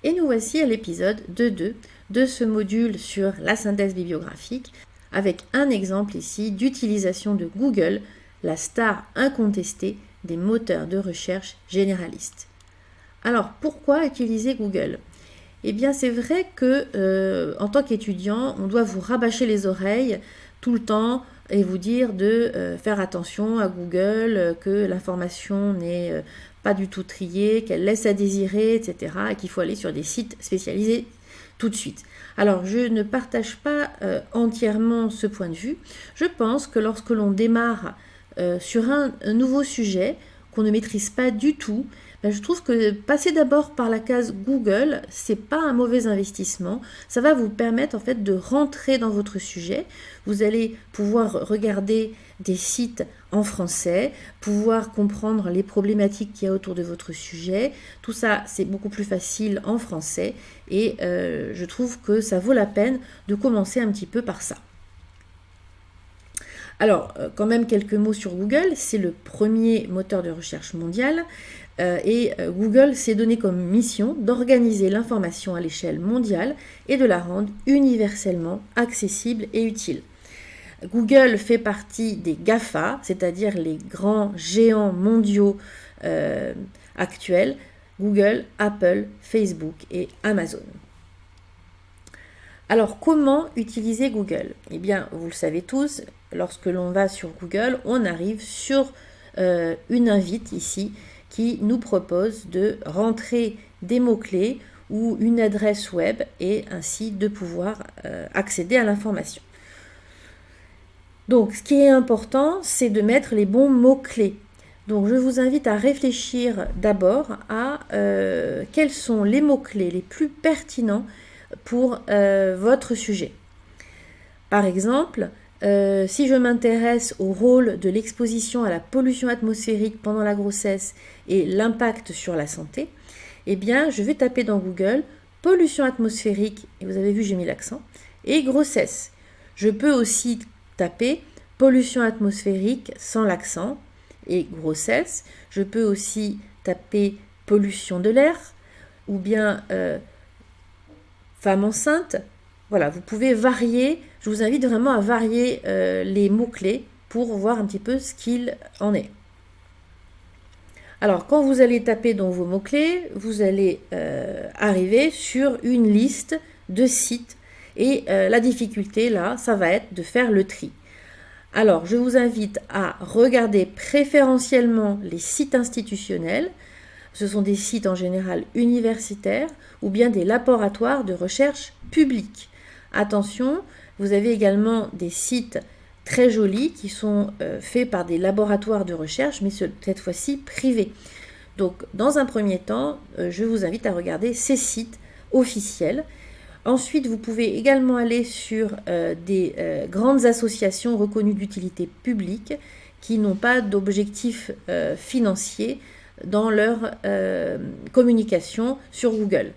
Et nous voici à l'épisode 2.2 de ce module sur la synthèse bibliographique avec un exemple ici d'utilisation de Google, la star incontestée des moteurs de recherche généralistes. Alors pourquoi utiliser Google ? Eh bien c'est vrai que en tant qu'étudiant, on doit vous rabâcher les oreilles tout le temps et vous dire de faire attention à Google, que l'information n'est pas du tout triée, qu'elle laisse à désirer, etc. et qu'il faut aller sur des sites spécialisés tout de suite. Alors je ne partage pas entièrement ce point de vue. Je pense que lorsque l'on démarre sur un nouveau sujet qu'on ne maîtrise pas du tout, je trouve que passer d'abord par la case Google, c'est pas un mauvais investissement. Ça va vous permettre en fait de rentrer dans votre sujet. Vous allez pouvoir regarder des sites en français, pouvoir comprendre les problématiques qu'il y a autour de votre sujet. Tout ça, c'est beaucoup plus facile en français et je trouve que ça vaut la peine de commencer un petit peu par ça. Alors, quand même quelques mots sur Google. C'est le premier moteur de recherche mondial. Google s'est donné comme mission d'organiser l'information à l'échelle mondiale et de la rendre universellement accessible et utile. Google fait partie des GAFA, c'est-à-dire les grands géants mondiaux actuels, Google, Apple, Facebook et Amazon. Alors, comment utiliser Google ? Eh bien, vous le savez tous, lorsque l'on va sur Google, on arrive sur une invite ici qui nous propose de rentrer des mots-clés ou une adresse web et ainsi de pouvoir accéder à l'information. Donc, ce qui est important, c'est de mettre les bons mots-clés. Donc, je vous invite à réfléchir d'abord à quels sont les mots-clés les plus pertinents pour votre sujet. Par exemple, si je m'intéresse au rôle de l'exposition à la pollution atmosphérique pendant la grossesse et l'impact sur la santé, eh bien, je vais taper dans Google pollution atmosphérique, et vous avez vu, j'ai mis l'accent, et grossesse. Je peux aussi taper pollution atmosphérique sans l'accent et grossesse. Je peux aussi taper pollution de l'air ou bien femme enceinte. Voilà, vous pouvez varier. Je vous invite vraiment à varier les mots-clés pour voir un petit peu ce qu'il en est. Alors, quand vous allez taper dans vos mots-clés, vous allez arriver sur une liste de sites. Et la difficulté, là, ça va être de faire le tri. Alors, je vous invite à regarder préférentiellement les sites institutionnels. Ce sont des sites en général universitaires ou bien des laboratoires de recherche publics. Attention, vous avez également des sites très jolis qui sont faits par des laboratoires de recherche, mais cette fois-ci privés. Donc, dans un premier temps, je vous invite à regarder ces sites officiels. Ensuite, vous pouvez également aller sur des grandes associations reconnues d'utilité publique qui n'ont pas d'objectif financier dans leur communication sur Google.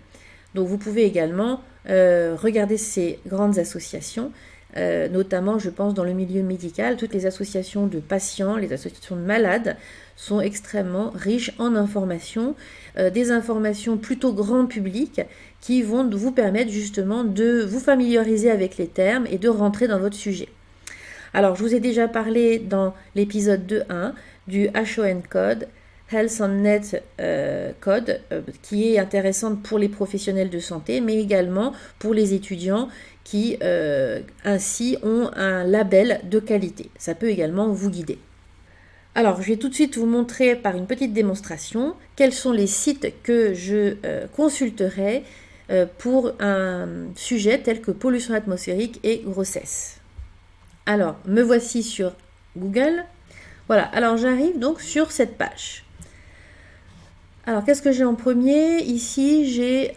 Donc vous pouvez également regarder ces grandes associations, notamment je pense dans le milieu médical, toutes les associations de patients, les associations de malades sont extrêmement riches en informations, des informations plutôt grand public qui vont vous permettre justement de vous familiariser avec les termes et de rentrer dans votre sujet. Alors je vous ai déjà parlé dans l'épisode 2.1 du HON Code, Health on Net Code, qui est intéressante pour les professionnels de santé, mais également pour les étudiants qui ainsi ont un label de qualité. Ça peut également vous guider. Alors, je vais tout de suite vous montrer par une petite démonstration quels sont les sites que je consulterai pour un sujet tel que pollution atmosphérique et grossesse. Alors, me voici sur Google. Voilà, alors j'arrive donc sur cette page. Alors, qu'est-ce que j'ai en premier ? Ici, j'ai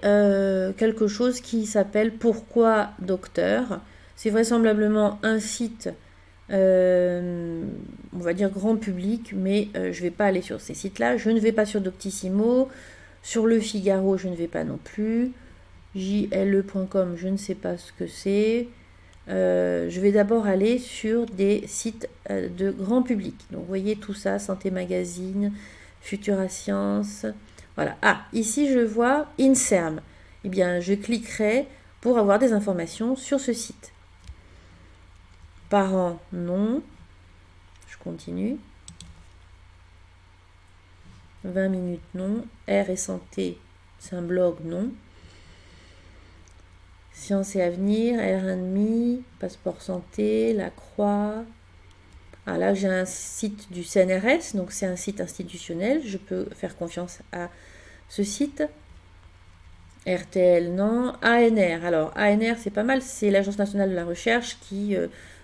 quelque chose qui s'appelle « Pourquoi docteur ?» C'est vraisemblablement un site, on va dire grand public, mais je ne vais pas aller sur ces sites-là. Je ne vais pas sur Doctissimo. Sur Le Figaro, je ne vais pas non plus. JLE.com, je ne sais pas ce que c'est. Je vais d'abord aller sur des sites de grand public. Donc, vous voyez tout ça, Santé Magazine, Futura Science. Voilà. Ah, ici, je vois INSERM. eh bien, je cliquerai pour avoir des informations sur ce site. Parents, non. Je continue. 20 minutes, non. Air et santé, c'est un blog, non. Sciences et avenir, R1,5, passeport santé, la Croix. Ah, là, j'ai un site du CNRS, donc c'est un site institutionnel. Je peux faire confiance à ce site. RTL, non. ANR, alors ANR, c'est pas mal, c'est l'Agence nationale de la recherche qui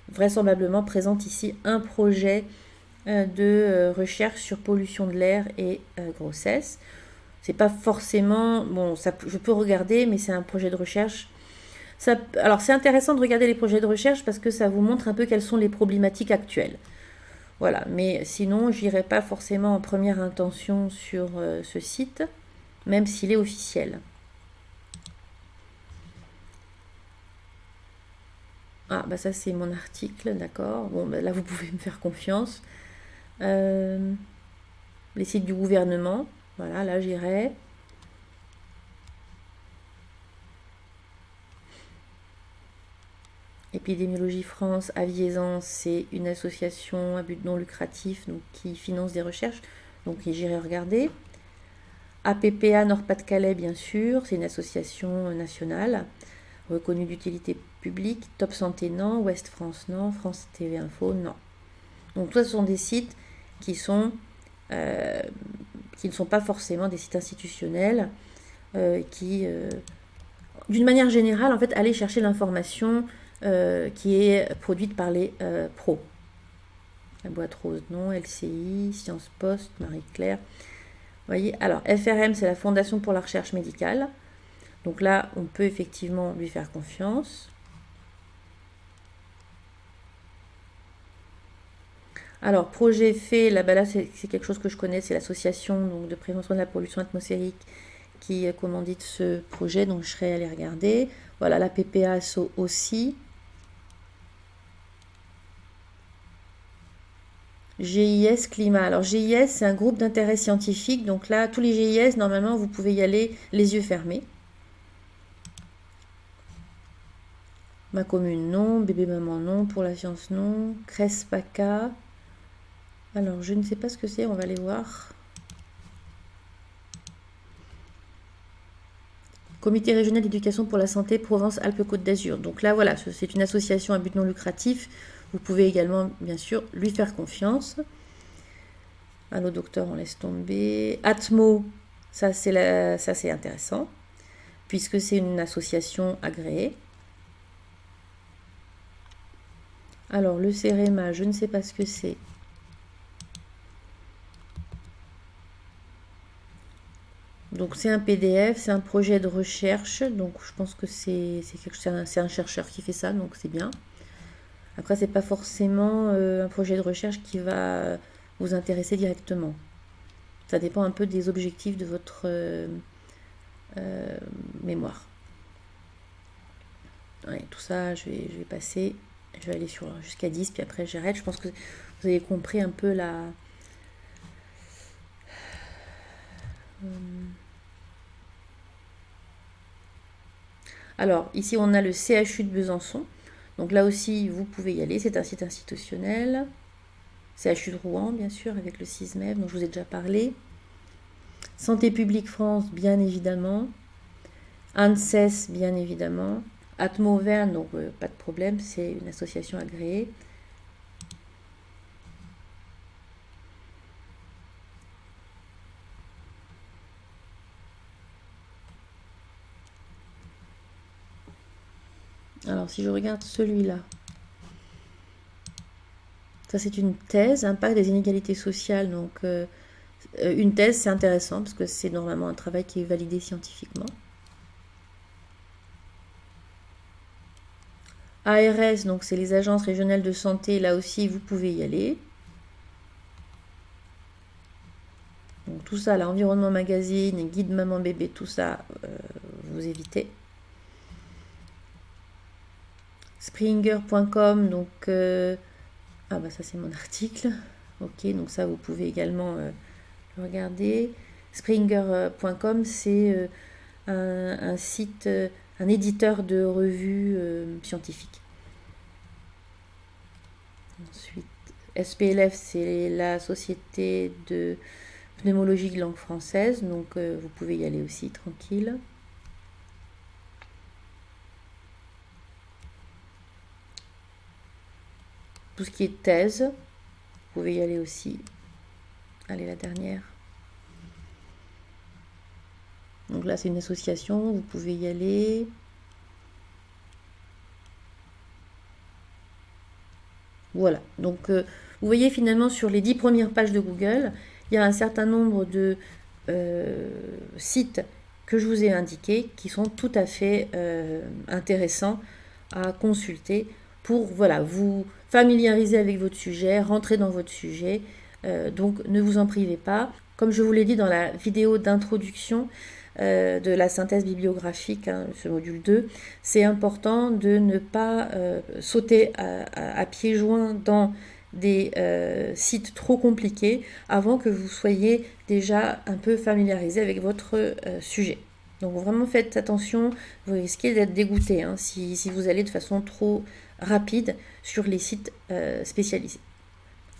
vraisemblablement présente ici un projet de recherche sur pollution de l'air et grossesse. C'est pas forcément, bon, ça, je peux regarder, mais c'est un projet de recherche. Ça, alors c'est intéressant de regarder les projets de recherche parce que ça vous montre un peu quelles sont les problématiques actuelles. Voilà, mais sinon, j'irai pas forcément en première intention sur ce site, même s'il est officiel. Ah, bah ça c'est mon article, d'accord. Bon, bah là vous pouvez me faire confiance. Les sites du gouvernement, voilà, là j'irai. Épidémiologie France, Aviaisance, c'est une association à but non lucratif donc, qui finance des recherches, donc j'irai regarder. APPA Nord-Pas-de-Calais, bien sûr, c'est une association nationale reconnue d'utilité publique. Top Santé, non. Ouest France, non. France TV Info, non. Donc, tout ça, ce sont des sites qui ne sont pas forcément des sites institutionnels, qui, d'une manière générale, en fait, aller chercher l'information qui est produite par les pros. La boîte rose, non. LCI, Sciences Post, Marie-Claire. Vous voyez, alors FRM, c'est la Fondation pour la recherche médicale. Donc là, on peut effectivement lui faire confiance. Alors, projet fait, là, là c'est quelque chose que je connais, c'est l'association de prévention de la pollution atmosphérique qui commandite ce projet, donc je serai allée regarder. Voilà, la PPA aussi. GIS Climat. Alors GIS, c'est un groupe d'intérêt scientifique, donc là, tous les GIS, normalement, vous pouvez y aller les yeux fermés. Ma commune, non. Bébé maman, non. Pour la science, non. Crespaca. Alors, je ne sais pas ce que c'est, on va aller voir. Comité régional d'éducation pour la santé Provence-Alpes-Côte d'Azur. Donc là, voilà, c'est une association à but non lucratif. Vous pouvez également, bien sûr, lui faire confiance. Allô, docteur, on laisse tomber. Atmo, ça c'est intéressant, puisque c'est une association agréée. Alors, le CEREMA, je ne sais pas ce que c'est. Donc c'est un PDF, c'est un projet de recherche, donc je pense que c'est un chercheur qui fait ça, donc c'est bien. Après, c'est pas forcément un projet de recherche qui va vous intéresser directement. Ça dépend un peu des objectifs de votre mémoire. Ouais, tout ça, je vais passer, je vais aller jusqu'à 10, puis après j'arrête. Je pense que vous avez compris un peu la... Alors, ici, on a le CHU de Besançon. Donc là aussi, vous pouvez y aller. C'est un site institutionnel. CHU de Rouen, bien sûr, avec le CISMEV, dont je vous ai déjà parlé. Santé publique France, bien évidemment. ANSES, bien évidemment. Atmo Auvergne, donc pas de problème, c'est une association agréée. Alors, si je regarde celui-là, ça c'est une thèse, impact des inégalités sociales. Donc, une thèse, c'est intéressant parce que c'est normalement un travail qui est validé scientifiquement. ARS, donc c'est les agences régionales de santé, là aussi vous pouvez y aller. Donc tout ça, l'environnement magazine, guide maman bébé, tout ça, vous évitez. Springer.com, donc ah bah ça c'est mon article. Ok, donc ça vous pouvez également le regarder. Springer.com, c'est un site, un éditeur de revues scientifiques. Ensuite, SPLF, c'est la Société de pneumologie de langue française, donc vous pouvez y aller aussi tranquille. Tout ce qui est thèse, vous pouvez y aller aussi. Allez, la dernière. Donc là, c'est une association, vous pouvez y aller. Voilà, donc vous voyez finalement sur les 10 premières pages de Google, il y a un certain nombre de sites que je vous ai indiqués qui sont tout à fait intéressants à consulter pour voilà, vous familiariser avec votre sujet, rentrer dans votre sujet. Donc ne vous en privez pas. Comme je vous l'ai dit dans la vidéo d'introduction de la synthèse bibliographique, hein, ce module 2, c'est important de ne pas sauter à pieds joints dans des sites trop compliqués avant que vous soyez déjà un peu familiarisé avec votre sujet. Donc vraiment faites attention, vous risquez d'être dégoûté hein, si vous allez de façon trop rapide sur les sites spécialisés.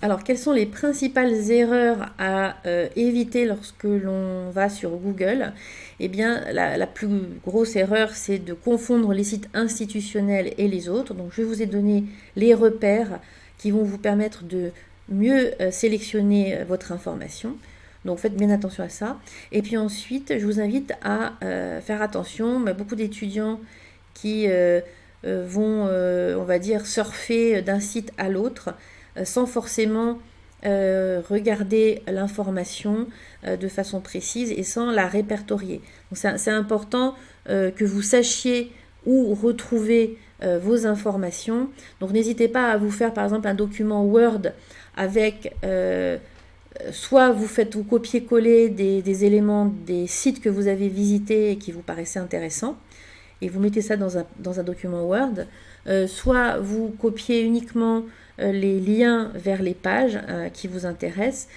Alors, quelles sont les principales erreurs à éviter lorsque l'on va sur Google? Eh bien, la plus grosse erreur, c'est de confondre les sites institutionnels et les autres. Donc, je vous ai donné les repères qui vont vous permettre de mieux sélectionner votre information. Donc, faites bien attention à ça. Et puis ensuite, je vous invite à faire attention. Beaucoup d'étudiants qui vont, on va dire, surfer d'un site à l'autre, sans forcément regarder l'information de façon précise et sans la répertorier. C'est important que vous sachiez où retrouver vos informations. Donc n'hésitez pas à vous faire par exemple un document Word avec soit vous copiez-coller des éléments des sites que vous avez visités et qui vous paraissaient intéressants et vous mettez ça dans un document Word, soit vous copiez uniquement les liens vers les pages qui vous intéressent,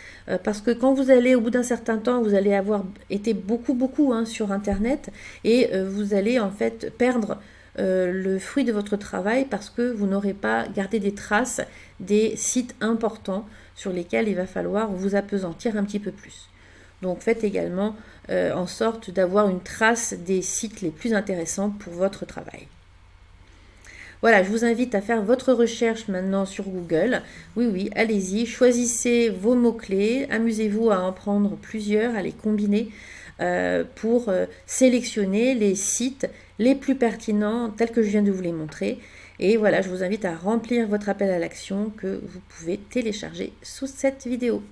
parce que quand vous allez, au bout d'un certain temps, vous allez avoir été beaucoup hein, sur Internet et vous allez en fait perdre le fruit de votre travail parce que vous n'aurez pas gardé des traces des sites importants sur lesquels il va falloir vous appesantir un petit peu plus. Donc faites également en sorte d'avoir une trace des sites les plus intéressants pour votre travail. Voilà, je vous invite à faire votre recherche maintenant sur Google. Oui, allez-y, choisissez vos mots-clés, amusez-vous à en prendre plusieurs, à les combiner pour sélectionner les sites les plus pertinents tels que je viens de vous les montrer. Et voilà, je vous invite à remplir votre appel à l'action que vous pouvez télécharger sous cette vidéo.